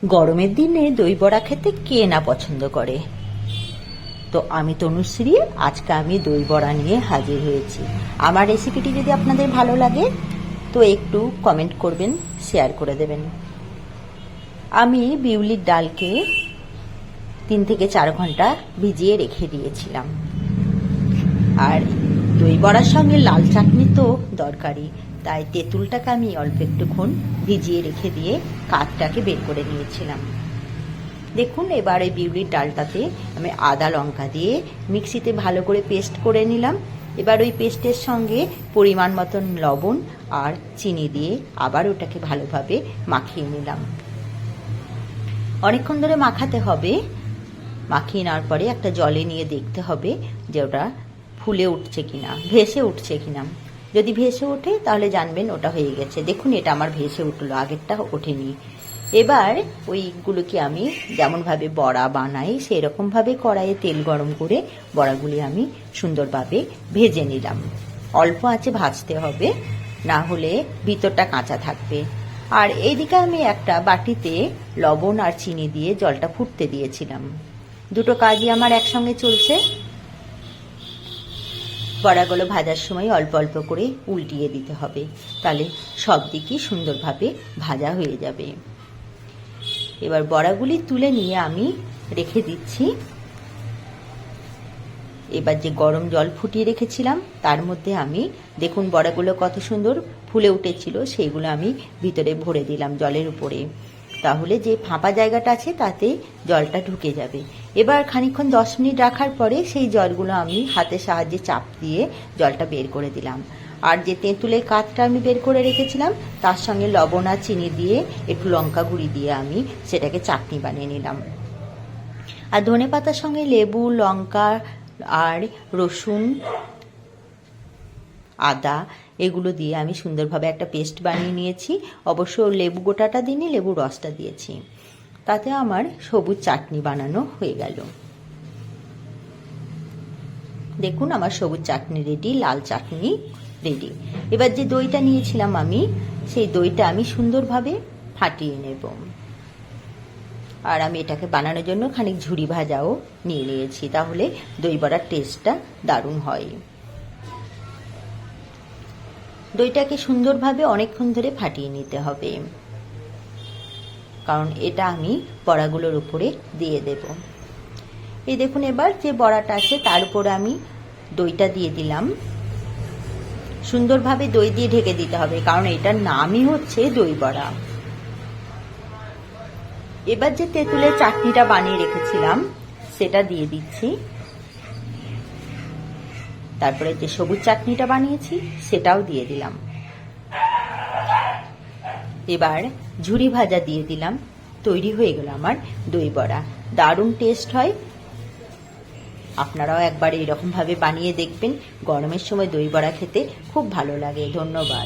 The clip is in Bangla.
গরমের দিনে দই বড়া খেতে কে না পছন্দ করে। তো আমি তনুশ্রী, আজকে আমি দই বড়া নিয়ে হাজির হয়েছি। আমার রেসিপিটি যদি আপনাদের ভালো লাগে তো একটু কমেন্ট করবেন, শেয়ার করে দেবেন। আমি বিউলির ডালকে 3 থেকে 4 ঘন্টা ভিজিয়ে রেখে দিয়েছিলাম। আর দই বড়ার সঙ্গে লাল চাটনি তো দরকারি, তাই তেঁতুলটাকে আমি অল্প একটুক্ষণ ভিজিয়ে রেখে দিয়ে কাঠটাকে বের করে নিয়েছিলাম। দেখুন, এবার এই বিউলির ডালটাতে আমি আদা লঙ্কা দিয়ে মিক্সিতে ভালো করে পেস্ট করে নিলাম। এবার ওই পেস্টের সঙ্গে পরিমাণ মতন লবণ আর চিনি দিয়ে আবার ওটাকে ভালোভাবে মাখিয়ে নিলাম। অনেকক্ষণ ধরে মাখাতে হবে। মাখিয়ে নেওয়ার পরে একটা জলে নিয়ে দেখতে হবে যে ওটা ফুলে উঠছে কিনা, ভেসে উঠছে কিনা। যদি ভেসে ওঠে তাহলে জানবেন ওটা হয়ে গেছে। দেখুন, এটা আমার ভেসে উঠলো, আগেরটা ওঠেনি। এবার ওইগুলোকে আমি যেমনভাবে বড়া বানাই সেরকমভাবে কড়াইয়ে তেল গরম করে বড়াগুলি আমি সুন্দরভাবে ভেজে নিলাম। অল্প আঁচে ভাজতে হবে, না হলে ভিতরটা কাঁচা থাকবে। আর এইদিকে আমি একটা বাটিতে লবণ আর চিনি দিয়ে জলটা ফুটতে দিয়েছিলাম। দুটো কাজই আমার একসঙ্গে চলছে। বড়াগুলো ভাজার সময় অল্প অল্প করে উল্টিয়ে দিতে হবে, তাহলে সব দিকই সুন্দরভাবে ভাজা হয়ে যাবে। এবার বড়াগুলি তুলে নিয়ে আমি রেখে দিচ্ছি। এবার যে গরম জল ফুটিয়ে রেখেছিলাম তার মধ্যে আমি, দেখুন বড়াগুলো কত সুন্দর ফুলে উঠেছিল, সেইগুলো আমি ভিতরে ভরে দিলাম জলের উপরে। তাহলে যে ফাঁপা জায়গাটা আছে তাতে জলটা ঢুকে যাবে। এবার খানিকক্ষণ 10 মিনিট রাখার পরে সেই জলগুলো আমি হাতের সাহায্যে চাপ দিয়ে জলটা বের করে দিলাম। আর যে তেঁতুলের কাঠটা আমি বের করে রেখেছিলাম তার সঙ্গে লবণ আর চিনি দিয়ে একটু লঙ্কা গুঁড়ি দিয়ে আমি সেটাকে চাটনি বানিয়ে নিলাম। আর ধনেপাতার সঙ্গে লেবু, লঙ্কা আর রসুন, আদা এগুলো দিয়ে আমি সুন্দরভাবে একটা পেস্ট বানিয়ে নিয়েছি। অবশ্য লেবু গোটাটা দিইনি, লেবু রসটা দিয়েছি। তাতে আমার সবুজ চাটনি বানানো হয়ে গেল। দেখুন, আমার সবুজ চাটনি রেডি, লাল চাটনি রেডি। এবার যে দইটা নিয়েছিলাম আমি, সেই দইটা আমি সুন্দরভাবে ফাটিয়ে নেব। আর আমি এটাকে বানানোর জন্য খানিক ঝুরি ভাজাও নিয়ে নিয়েছি, তাহলে দই বড়ার টেস্টটা দারুণ হয়। দইটাকে সুন্দরভাবে অনেকক্ষণ ধরে ফাটিয়ে নিতে হবে, কারণ এটা আমি বড়াগুলোর উপরে দিয়ে দেব। এই দেখুন, এবার যে বড়াটা আছে তার উপরে আমি দইটা দিয়ে দিলাম। সুন্দরভাবে দই দিয়ে ঢেকে দিতে হবে, কারণ এটার নামই হচ্ছে দই বড়া। এবার যে তেঁতুলের চাটনিটা বানিয়ে রেখেছিলাম সেটা দিয়ে দিচ্ছি। তারপরে যে সবুজ চাটনিটা বানিয়েছি সেটাও দিয়ে দিলাম। এবার ঝুরি ভাজা দিয়ে দিলাম। তৈরি হয়ে গেল আমার দই বড়া। দারুণ টেস্ট হয়। আপনারাও একবার এইরকম ভাবে বানিয়ে দেখবেন। গরমের সময় দই বড়া খেতে খুব ভালো লাগে। ধন্যবাদ।